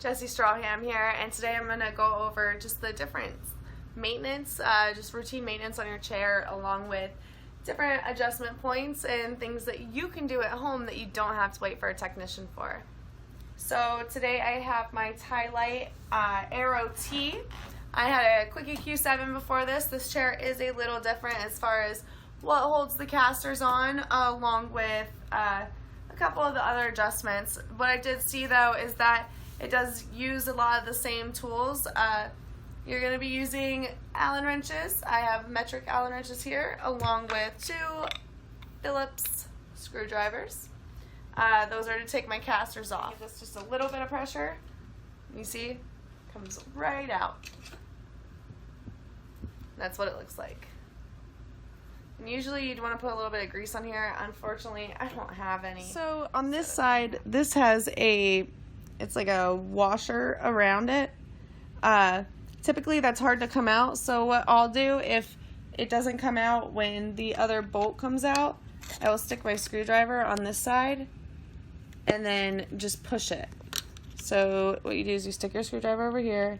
Jesse Stracham here, and today I'm going to go over just the different maintenance, just routine maintenance on your chair, along with different adjustment points and things that you can do at home that you don't have to wait for a technician for. So today I have my ti-lite Aero T. I had a Quickie Q7 before this. This chair is a little different as far as what holds the casters on, along with a couple of the other adjustments. What I did see though is that it does use a lot of the same tools. You're going to be using Allen wrenches. I have metric Allen wrenches here, along with 2 Phillips screwdrivers. Those are to take my casters off. Give this just a little bit of pressure. You see, comes right out. That's what it looks like. And usually you'd want to put a little bit of grease on here. Unfortunately, I don't have any. So on this side, this has it's like a washer around it. Typically that's hard to come out, so what I'll do, if it doesn't come out when the other bolt comes out, I will stick my screwdriver on this side and then just push it. So what you do is you stick your screwdriver over here,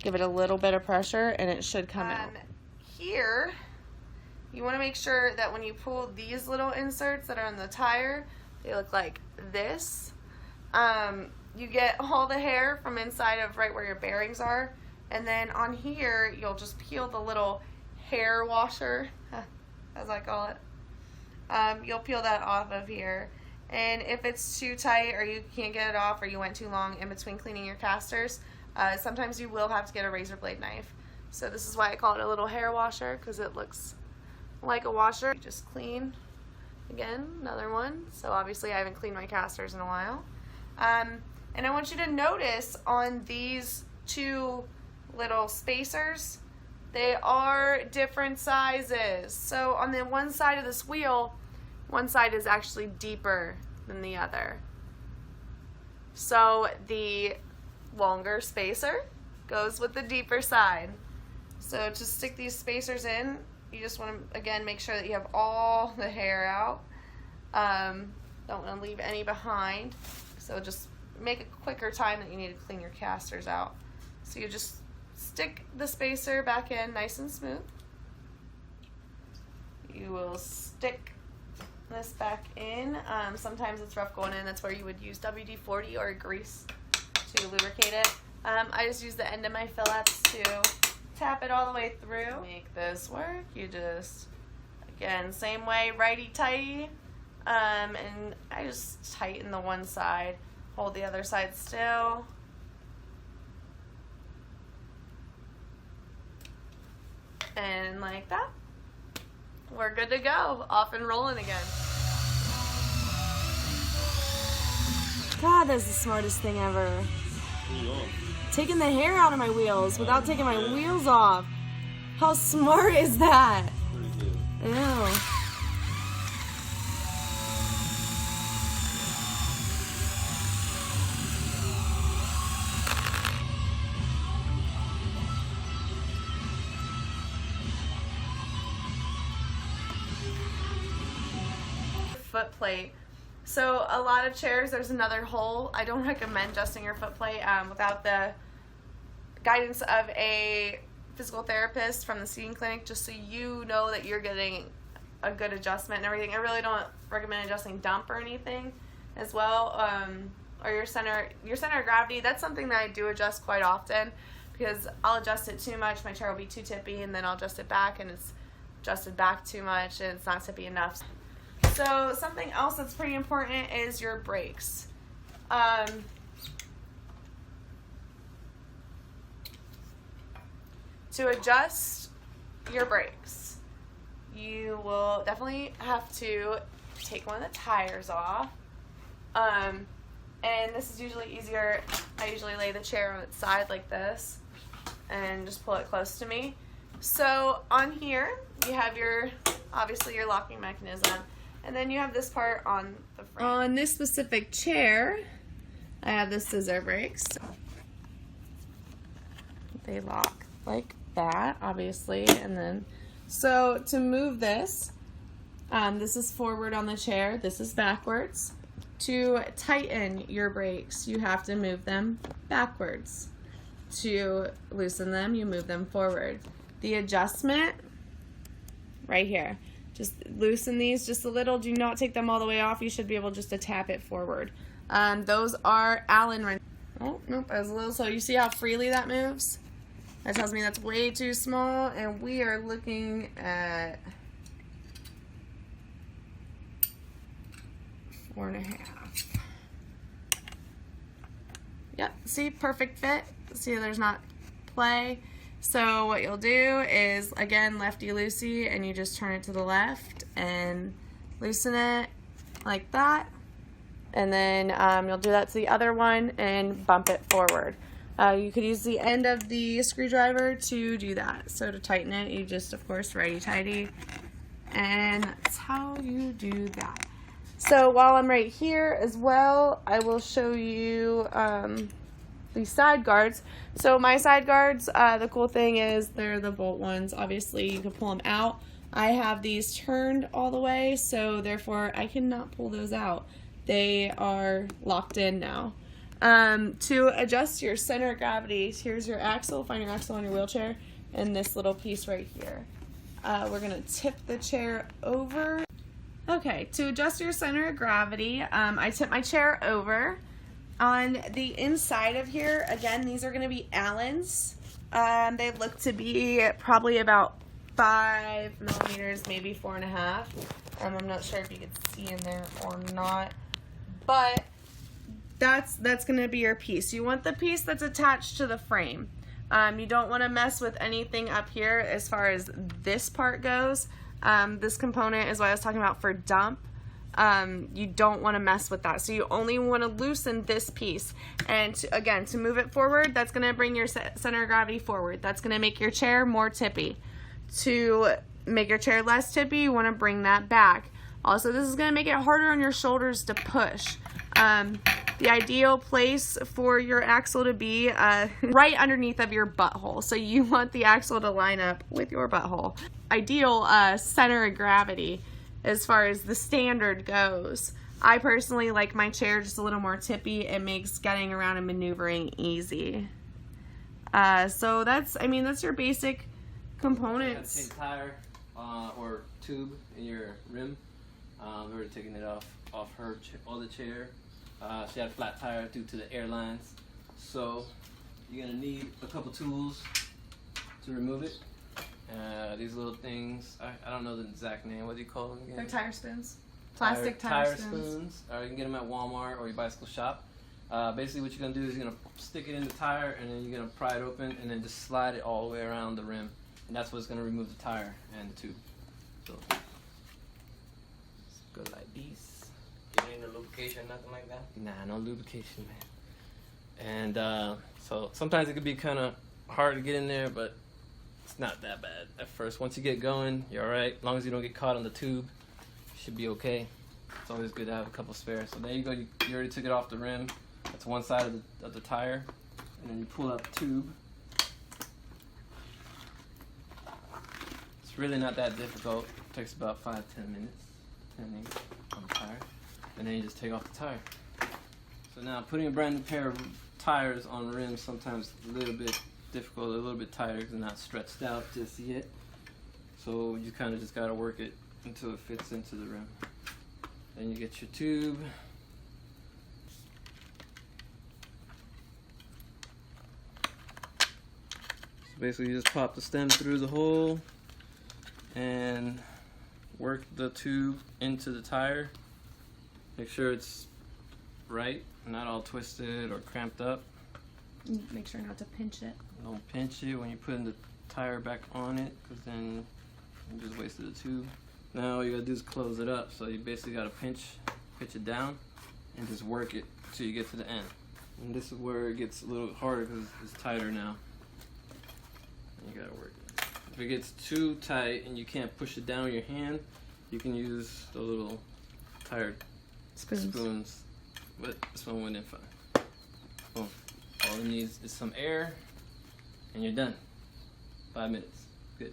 give it a little bit of pressure, and it should come out. Here, you want to make sure that when you pull these little inserts that are on the tire, they look like this. You get all the hair from inside of right where your bearings are, and then on here you'll just peel the little hair washer, as I call it. You'll peel that off of here, and if it's too tight or you can't get it off or you went too long in between cleaning your casters, sometimes you will have to get a razor blade knife. So this is why I call it a little hair washer, because it looks like a washer. You just clean. Again, another one. So obviously I haven't cleaned my casters in a while. And I want you to notice on these 2 little spacers, they are different sizes. So on the one side of this wheel, one side is actually deeper than the other. So the longer spacer goes with the deeper side. So to stick these spacers in, you just want to, again, make sure that you have all the hair out. Don't want to leave any behind. So just make a quicker time that you need to clean your casters out. So you just stick the spacer back in nice and smooth. You will stick this back in. Sometimes it's rough going in. That's where you would use WD-40 or grease to lubricate it. I just use the end of my Phillips to tap it all the way through. To make this work, you just, again, same way, righty-tighty. And I just tighten the one side. Hold the other side still. And like that, we're good to go. Off and rolling again. God, that's the smartest thing ever. Taking the hair out of my wheels without taking my wheels off. How smart is that? Ew. Foot plate. So a lot of chairs, there's another hole. I don't recommend adjusting your foot plate without the guidance of a physical therapist from the seating clinic, just so you know that you're getting a good adjustment and everything. I really don't recommend adjusting dump or anything as well, or your center of gravity. That's something that I do adjust quite often, because I'll adjust it too much, my chair will be too tippy, and then I'll adjust it back and it's adjusted back too much and it's not tippy enough. So something else that's pretty important is your brakes. To adjust your brakes, you will definitely have to take one of the tires off. And this is usually easier. I usually lay the chair on its side like this and just pull it close to me. So on here, you have obviously your locking mechanism. And then you have this part on the frame. On this specific chair, I have the scissor brakes. They lock like that, obviously, and then so to move this, this is forward on the chair, this is backwards. To tighten your brakes, you have to move them backwards. To loosen them, you move them forward. The adjustment, right here. Just loosen these just a little. Do not take them all the way off. You should be able just to tap it forward. Those are Allen wrenches. Oh, nope, that was a little slow. You see how freely that moves? That tells me that's way too small, and we are looking at 4.5. Yep, see, perfect fit. See, there's not play. So what you'll do is, again, lefty-loosey, and you just turn it to the left and loosen it like that. And then you'll do that to the other one and bump it forward. You could use the end of the screwdriver to do that. So to tighten it, you just, of course, righty-tighty. And that's how you do that. So while I'm right here as well, I will show you these side guards. So my side guards, the cool thing is they're the bolt ones. Obviously, you can pull them out. I have these turned all the way, so therefore I cannot pull those out. They are locked in now. To adjust your center of gravity, here's your axle. Find your axle on your wheelchair, and this little piece right here. We're going to tip the chair over. Okay, to adjust your center of gravity, I tip my chair over. On the inside of here, again, these are going to be Allens. They look to be probably about 5 millimeters, maybe 4.5. I'm not sure if you can see in there or not, but that's going to be your piece. You want the piece that's attached to the frame. You don't want to mess with anything up here as far as this part goes. This component is what I was talking about for dump. You don't want to mess with that. So you only want to loosen this piece. And again, to move it forward, that's going to bring your center of gravity forward. That's going to make your chair more tippy. To make your chair less tippy, you want to bring that back. Also, this is going to make it harder on your shoulders to push. The ideal place for your axle to be right underneath of your butthole. So you want the axle to line up with your butthole. Ideal center of gravity as far as the standard goes. I personally like my chair just a little more tippy. It makes getting around and maneuvering easy. So that's your basic components. Take tire or tube in your rim. We were taking it off her other chair. She had a flat tire due to the airlines. So you're gonna need a couple tools to remove it. These little things, I don't know the exact name. What do you call them again? They're tire spoons. Plastic tire spoons. Or you can get them at Walmart or your bicycle shop. Basically what you're going to do is you're going to stick it in the tire and then you're going to pry it open and then just slide it all the way around the rim. And that's what's going to remove the tire and the tube. So, just go like this. You don't need no lubrication, nothing like that? Nah, no lubrication, man. And so sometimes it could be kind of hard to get in there, but it's not that bad at first. Once you get going, you're alright. As long as you don't get caught on the tube, you should be okay. It's always good to have a couple spares. So there you go. You already took it off the rim. That's one side of the tire. And then you pull out the tube. It's really not that difficult. It takes about 5-10 minutes, depending on the tire. And then you just take off the tire. So now putting a brand new pair of tires on rims sometimes a little bit difficult, a little bit tighter because they're not stretched out just yet. So you kind of just got to work it until it fits into the rim. Then you get your tube. So basically you just pop the stem through the hole and work the tube into the tire. Make sure it's right, not all twisted or cramped up. Make sure not to pinch it. Don't pinch it when you're putting the tire back on it, because then you just wasted the tube. Now all you gotta do is close it up. So you basically gotta pinch it down and just work it till you get to the end. And this is where it gets a little harder because it's tighter now. And you gotta work it. If it gets too tight and you can't push it down with your hand, you can use the little tire spoons. But this one went in fine. Boom. All it needs is some air and you're done. 5 minutes. Good.